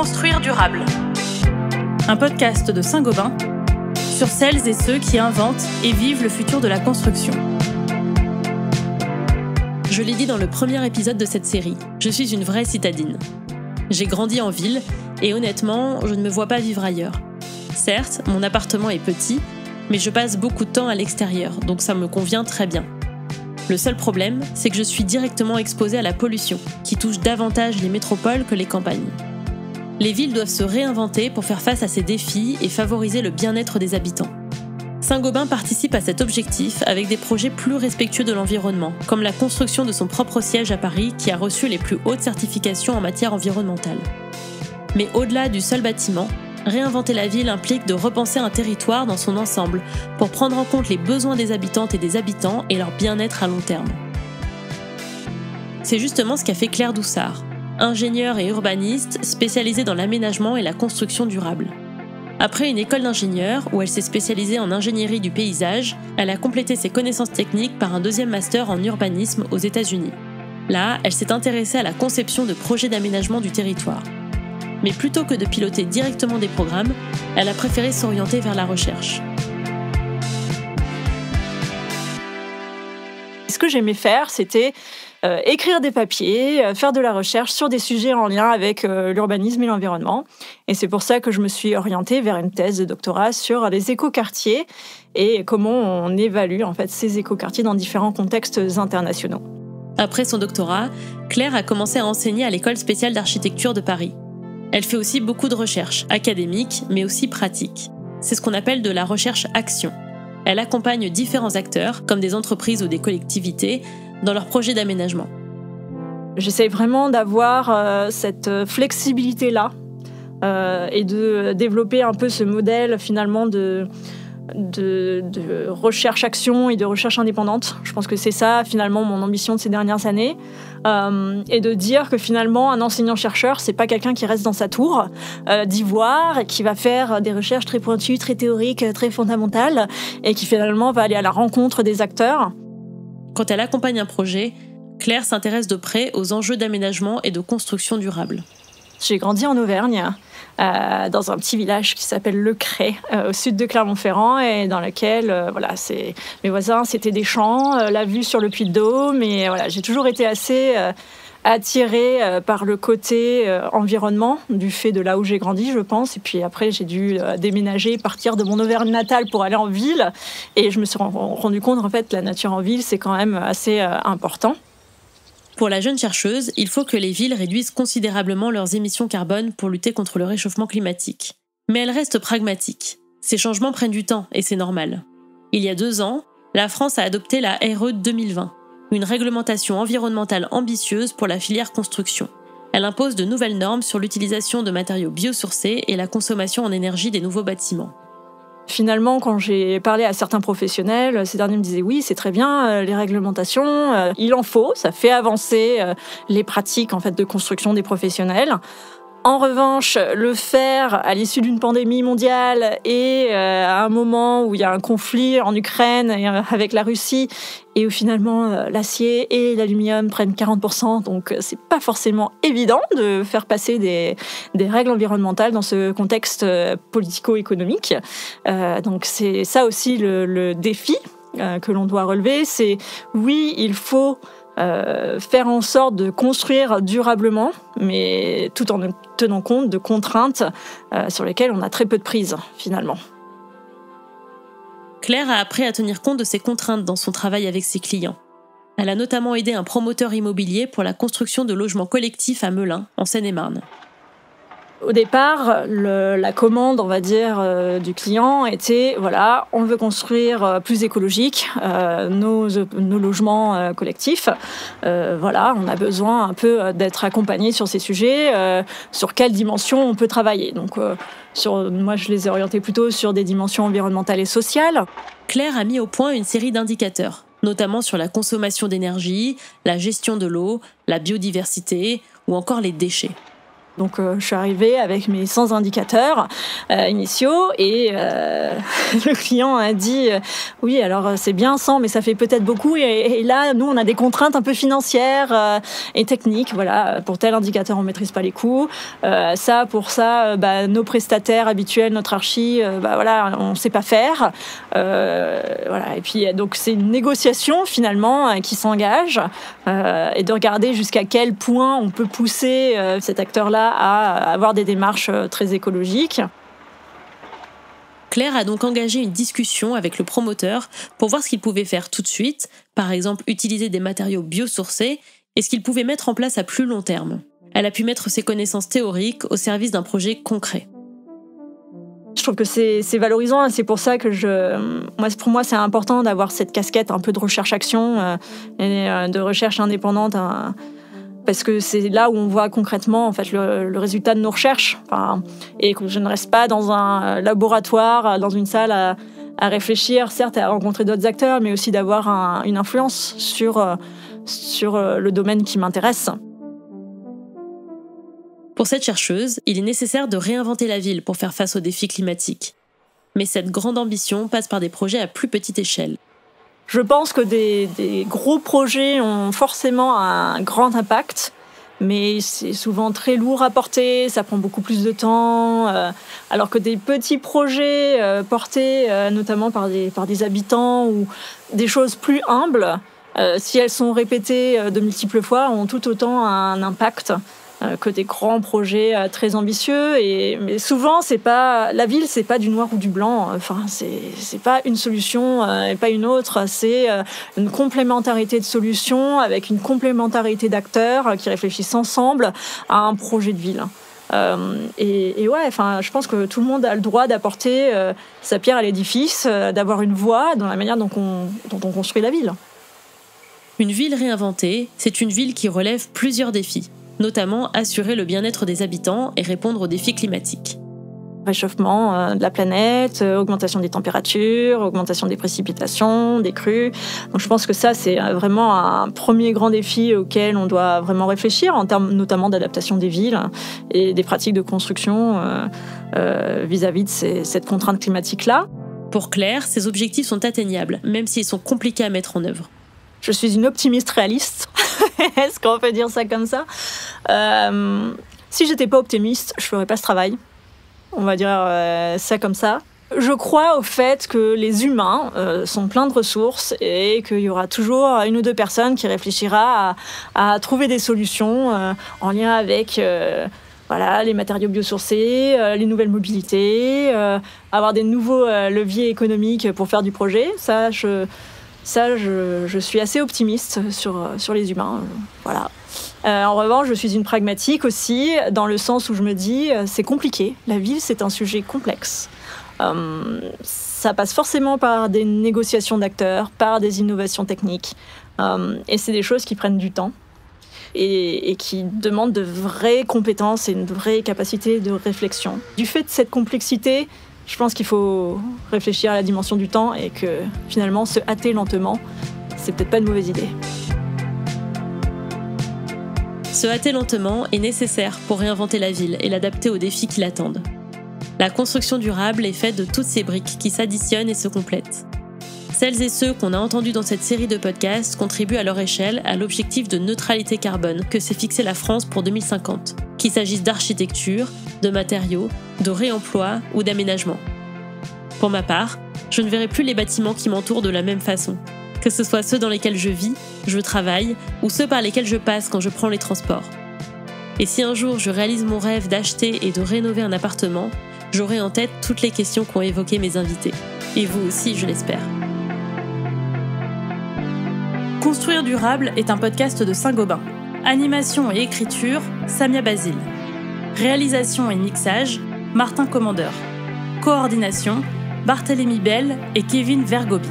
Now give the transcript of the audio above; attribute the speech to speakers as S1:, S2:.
S1: Construire durable. Un podcast de Saint-Gobain sur celles et ceux qui inventent et vivent le futur de la construction. Je l'ai dit dans le premier épisode de cette série, je suis une vraie citadine. J'ai grandi en ville et honnêtement, je ne me vois pas vivre ailleurs. Certes, mon appartement est petit, mais je passe beaucoup de temps à l'extérieur, donc ça me convient très bien. Le seul problème, c'est que je suis directement exposée à la pollution, qui touche davantage les métropoles que les campagnes. Les villes doivent se réinventer pour faire face à ces défis et favoriser le bien-être des habitants. Saint-Gobain participe à cet objectif avec des projets plus respectueux de l'environnement, comme la construction de son propre siège à Paris qui a reçu les plus hautes certifications en matière environnementale. Mais au-delà du seul bâtiment, réinventer la ville implique de repenser un territoire dans son ensemble pour prendre en compte les besoins des habitantes et des habitants et leur bien-être à long terme. C'est justement ce qu'a fait Claire Doussard, ingénieure et urbaniste spécialisée dans l'aménagement et la construction durable. Après une école d'ingénieur où elle s'est spécialisée en ingénierie du paysage, elle a complété ses connaissances techniques par un deuxième master en urbanisme aux États-Unis. Là, elle s'est intéressée à la conception de projets d'aménagement du territoire. Mais plutôt que de piloter directement des programmes, elle a préféré s'orienter vers la recherche.
S2: Ce que j'aimais faire, c'était écrire des papiers, faire de la recherche sur des sujets en lien avec l'urbanisme et l'environnement. Et c'est pour ça que je me suis orientée vers une thèse de doctorat sur les écoquartiers et comment on évalue en fait, ces écoquartiers dans différents contextes internationaux.
S1: Après son doctorat, Claire a commencé à enseigner à l'École spéciale d'architecture de Paris. Elle fait aussi beaucoup de recherches, académiques, mais aussi pratiques. C'est ce qu'on appelle de la recherche-action. Elle accompagne différents acteurs, comme des entreprises ou des collectivités, dans leurs projets d'aménagement.
S2: J'essaie vraiment d'avoir cette flexibilité-là et de développer un peu ce modèle finalement de recherche-action et de recherche indépendante. Je pense que c'est ça, finalement, mon ambition de ces dernières années. Et de dire que, finalement, un enseignant-chercheur, c'est pas quelqu'un qui reste dans sa tour d'ivoire et qui va faire des recherches très pointues, très théoriques, très fondamentales et qui, finalement, va aller à la rencontre des acteurs.
S1: Quand elle accompagne un projet, Claire s'intéresse de près aux enjeux d'aménagement et de construction durable.
S2: J'ai grandi en Auvergne, dans un petit village qui s'appelle Le Cré, au sud de Clermont-Ferrand, et dans lequel mes voisins, c'était des champs, la vue sur le Puy-de-Dôme. Et j'ai toujours été assez attirée par le côté environnement, du fait de là où j'ai grandi, je pense. Et puis après, j'ai dû déménager, partir de mon Auvergne natale pour aller en ville. Et je me suis rendu compte, en fait, que la nature en ville, c'est quand même assez important.
S1: Pour la jeune chercheuse, il faut que les villes réduisent considérablement leurs émissions carbone pour lutter contre le réchauffement climatique. Mais elle reste pragmatique. Ces changements prennent du temps et c'est normal. Il y a 2 ans, la France a adopté la RE 2020, une réglementation environnementale ambitieuse pour la filière construction. Elle impose de nouvelles normes sur l'utilisation de matériaux biosourcés et la consommation en énergie des nouveaux bâtiments.
S2: Finalement, quand j'ai parlé à certains professionnels, ces derniers me disaient oui, c'est très bien, les réglementations, il en faut, ça fait avancer les pratiques en fait, de construction des professionnels. En revanche, le faire à l'issue d'une pandémie mondiale et à un moment où il y a un conflit en Ukraine et, avec la Russie et où finalement l'acier et l'aluminium prennent 40%, donc c'est pas forcément évident de faire passer des règles environnementales dans ce contexte politico-économique. Donc c'est ça aussi le défi que l'on doit relever, c'est oui, il faut faire en sorte de construire durablement, mais tout en tenant compte de contraintes sur lesquelles on a très peu de prise, finalement.
S1: Claire a appris à tenir compte de ces contraintes dans son travail avec ses clients. Elle a notamment aidé un promoteur immobilier pour la construction de logements collectifs à Melun, en Seine-et-Marne.
S2: Au départ, la commande, on va dire, du client était, voilà, on veut construire plus écologique nos logements collectifs. Voilà, on a besoin un peu d'être accompagné sur ces sujets, sur quelle dimension on peut travailler. Donc, moi, je les ai orientés plutôt sur des dimensions environnementales et sociales.
S1: Claire a mis au point une série d'indicateurs, notamment sur la consommation d'énergie, la gestion de l'eau, la biodiversité ou encore les déchets.
S2: Donc, je suis arrivée avec mes 100 indicateurs initiaux et le client a dit oui, alors c'est bien 100, mais ça fait peut-être beaucoup. Et là, nous, on a des contraintes un peu financières et techniques. Voilà, pour tel indicateur, on ne maîtrise pas les coûts. Pour ça, nos prestataires habituels, notre archi, voilà, on ne sait pas faire. Voilà. Et puis, donc, c'est une négociation finalement qui s'engage et de regarder jusqu'à quel point on peut pousser cet acteur-là à avoir des démarches très écologiques.
S1: Claire a donc engagé une discussion avec le promoteur pour voir ce qu'il pouvait faire tout de suite, par exemple utiliser des matériaux biosourcés, et ce qu'il pouvait mettre en place à plus long terme. Elle a pu mettre ses connaissances théoriques au service d'un projet concret.
S2: Je trouve que c'est valorisant, c'est pour ça que pour moi c'est important d'avoir cette casquette un peu de recherche-action et de recherche indépendante. Parce que c'est là où on voit concrètement en fait, le résultat de nos recherches. Et que je ne reste pas dans un laboratoire, dans une salle à réfléchir, certes à rencontrer d'autres acteurs, mais aussi d'avoir une influence sur le domaine qui m'intéresse.
S1: Pour cette chercheuse, il est nécessaire de réinventer la ville pour faire face aux défis climatiques. Mais cette grande ambition passe par des projets à plus petite échelle.
S2: Je pense que des gros projets ont forcément un grand impact, mais c'est souvent très lourd à porter, ça prend beaucoup plus de temps, alors que des petits projets portés notamment par des habitants ou des choses plus humbles, si elles sont répétées de multiples fois, ont tout autant un impact que des grands projets très ambitieux. Mais souvent, la ville, c'est pas du noir ou du blanc. Enfin, c'est pas une solution et pas une autre. C'est une complémentarité de solutions avec une complémentarité d'acteurs qui réfléchissent ensemble à un projet de ville. Je pense que tout le monde a le droit d'apporter sa pierre à l'édifice, d'avoir une voix dans la manière dont on construit la ville.
S1: Une ville réinventée, c'est une ville qui relève plusieurs défis, notamment assurer le bien-être des habitants et répondre aux défis climatiques.
S2: Réchauffement de la planète, augmentation des températures, augmentation des précipitations, des crues. Donc je pense que ça, c'est vraiment un premier grand défi auquel on doit vraiment réfléchir, en termes notamment d'adaptation des villes et des pratiques de construction vis-à-vis de cette contrainte climatique-là.
S1: Pour Claire, ces objectifs sont atteignables, même s'ils sont compliqués à mettre en œuvre.
S2: Je suis une optimiste réaliste. Est-ce qu'on peut dire ça comme ça ? Si j'étais pas optimiste, je ferais pas ce travail. On va dire ça comme ça. Je crois au fait que les humains sont pleins de ressources et qu'il y aura toujours une ou deux personnes qui réfléchira à trouver des solutions en lien avec les matériaux biosourcés, les nouvelles mobilités, avoir des nouveaux leviers économiques pour faire du projet. Je suis assez optimiste sur les humains. Voilà. En revanche, je suis une pragmatique aussi, dans le sens où je me dis c'est compliqué. La ville, c'est un sujet complexe. Ça passe forcément par des négociations d'acteurs, par des innovations techniques. Et c'est des choses qui prennent du temps et qui demandent de vraies compétences et une vraie capacité de réflexion. Du fait de cette complexité, je pense qu'il faut réfléchir à la dimension du temps et que finalement, se hâter lentement, c'est peut-être pas une mauvaise idée.
S1: Se hâter lentement est nécessaire pour réinventer la ville et l'adapter aux défis qui l'attendent. La construction durable est faite de toutes ces briques qui s'additionnent et se complètent. Celles et ceux qu'on a entendus dans cette série de podcasts contribuent à leur échelle à l'objectif de neutralité carbone que s'est fixé la France pour 2050, qu'il s'agisse d'architecture, de matériaux, de réemploi ou d'aménagement. Pour ma part, je ne verrai plus les bâtiments qui m'entourent de la même façon, que ce soit ceux dans lesquels je vis, je travaille, ou ceux par lesquels je passe quand je prends les transports. Et si un jour je réalise mon rêve d'acheter et de rénover un appartement, j'aurai en tête toutes les questions qu'ont évoquées mes invités. Et vous aussi, je l'espère. Construire durable est un podcast de Saint-Gobain. Animation et écriture, Samia Basile. Réalisation et mixage, Martin Commandeur. Coordination, Barthélémy Bell et Kevin Vergobi.